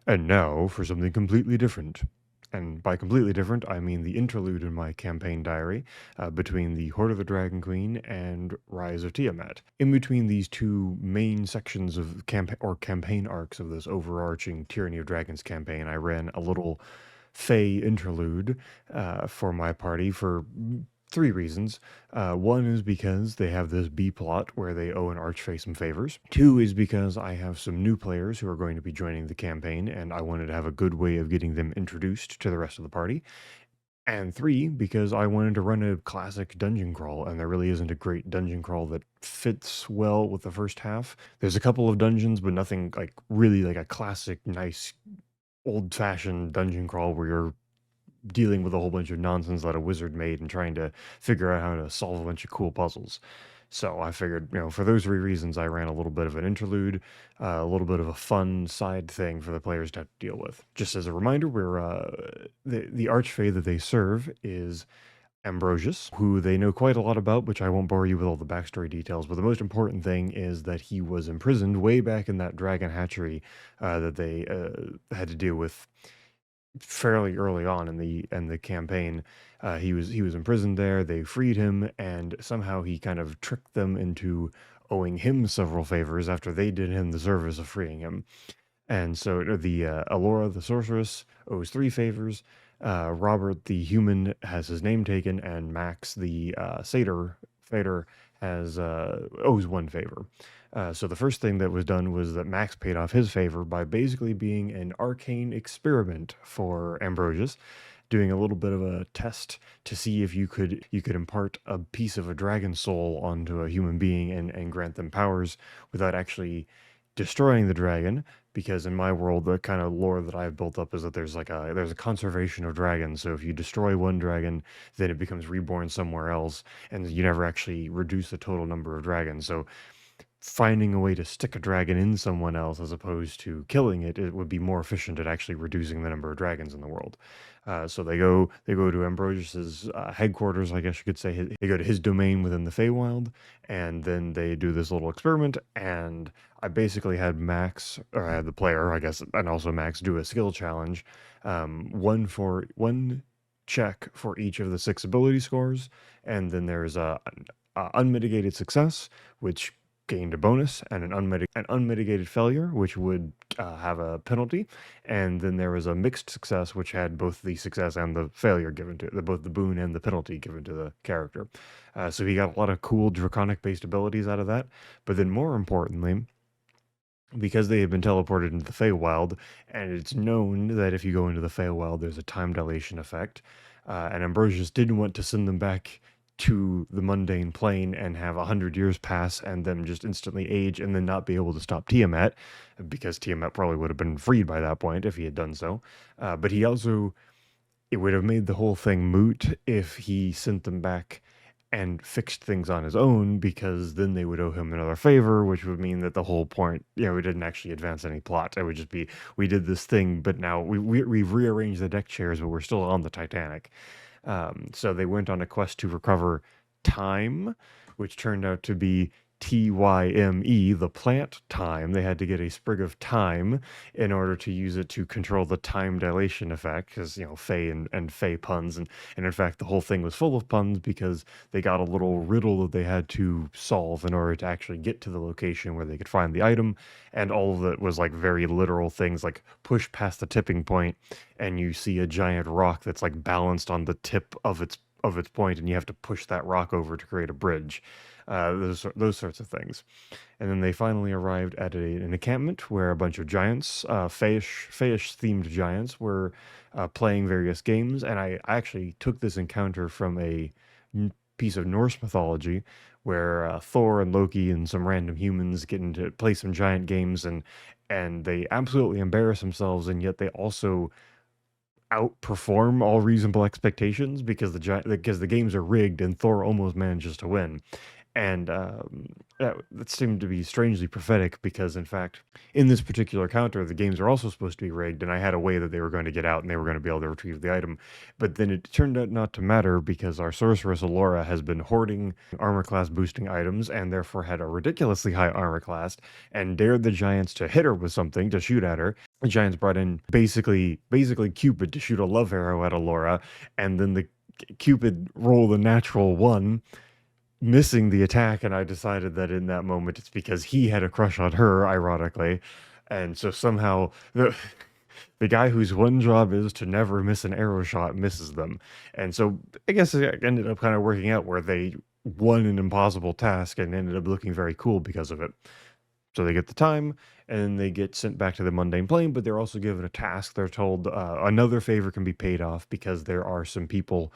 And now for something completely different. And by completely different, I mean the interlude in my campaign diary between the Horde of the Dragon Queen and Rise of Tiamat. In between these two main sections of campaign arcs of this overarching Tyranny of Dragons campaign, I ran a little Fey interlude for my party for three reasons. One is because they have this B plot where they owe an Archfey some favors. Two is because I have some new players who are going to be joining the campaign, and I wanted to have a good way of getting them introduced to the rest of the party. And three, because I wanted to run a classic dungeon crawl, and there really isn't a great dungeon crawl that fits well with the first half. There's a couple of dungeons, but nothing like really like a classic, nice, old-fashioned dungeon crawl where you're dealing with a whole bunch of nonsense that a wizard made and trying to figure out how to solve a bunch of cool puzzles. So I figured, for those three reasons, I ran a little bit of an interlude, a little bit of a fun side thing for the players to have to deal with. Just as a reminder, the Archfey that they serve is Ambrosius, who they know quite a lot about, which I won't bore you with all the backstory details. But the most important thing is that he was imprisoned way back in that dragon hatchery that they had to deal with fairly early on in the campaign. He was imprisoned there. They freed him, and somehow he kind of tricked them into owing him several favors after they did him the service of freeing him. And so the Alora the sorceress owes three favors. Robert the human has his name taken, and Max the satyr has owes one favor. So the first thing that was done was that Max paid off his favor by basically being an arcane experiment for Ambrosius, doing a little bit of a test to see if you could impart a piece of a dragon soul onto a human being and grant them powers without actually destroying the dragon. Because in my world, the kind of lore that I've built up is that there's a conservation of dragons. So if you destroy one dragon, then it becomes reborn somewhere else, and you never actually reduce the total number of dragons. So finding a way to stick a dragon in someone else as opposed to killing it, it would be more efficient at actually reducing the number of dragons in the world. So they go to Ambrosius's headquarters, I guess you could say. They go to his domain within the Feywild, and then they do this little experiment. And I basically had Max, or I had the player, I guess, and also Max do a skill challenge, one check for each of the six ability scores, and then there's a unmitigated success, which gained a bonus, and an unmitigated failure, which would have a penalty. And then there was a mixed success, which had both the success and the failure given to it, both the boon and the penalty given to the character. So he got a lot of cool draconic-based abilities out of that. But then more importantly, because they have been teleported into the Feywild, and it's known that if you go into the Feywild, there's a time dilation effect. And Ambrosius didn't want to send them back to the mundane plane and have 100 years pass and them just instantly age and then not be able to stop Tiamat, because Tiamat probably would have been freed by that point if he had done so. But it would have made the whole thing moot if he sent them back and fixed things on his own, because then they would owe him another favor, which would mean that the whole point, we didn't actually advance any plot. It would just be, we did this thing, but now we've rearranged the deck chairs, but we're still on the Titanic. So they went on a quest to recover time, which turned out to be Tyme, the plant time. They had to get a sprig of thyme in order to use it to control the time dilation effect, because, Fey and Fey puns. And in fact, the whole thing was full of puns because they got a little riddle that they had to solve in order to actually get to the location where they could find the item. And all of it was like very literal things, like push past the tipping point and you see a giant rock that's like balanced on the tip of its point, and you have to push that rock over to create a bridge. Those sorts of things. And then they finally arrived at an encampment where a bunch of giants, Feyish themed giants, were playing various games. And I actually took this encounter from a piece of Norse mythology where Thor and Loki and some random humans get into play some giant games, and they absolutely embarrass themselves, and yet they also outperform all reasonable expectations because the games are rigged and Thor almost manages to win. And that seemed to be strangely prophetic because, in fact, in this particular counter, the games are also supposed to be rigged, and I had a way that they were going to get out and they were going to be able to retrieve the item. But then it turned out not to matter because our sorceress Alora has been hoarding armor class boosting items and therefore had a ridiculously high armor class and dared the giants to hit her with something to shoot at her. The giants brought in basically Cupid to shoot a love arrow at Alora, and then the Cupid rolled a natural one, missing the attack, and I decided that in that moment it's because he had a crush on her, ironically. And so somehow the guy whose one job is to never miss an arrow shot misses them. And so I guess it ended up kind of working out where they won an impossible task and ended up looking very cool because of it. So they get the time and they get sent back to the mundane plane, but they're also given a task. They're told another favor can be paid off because there are some people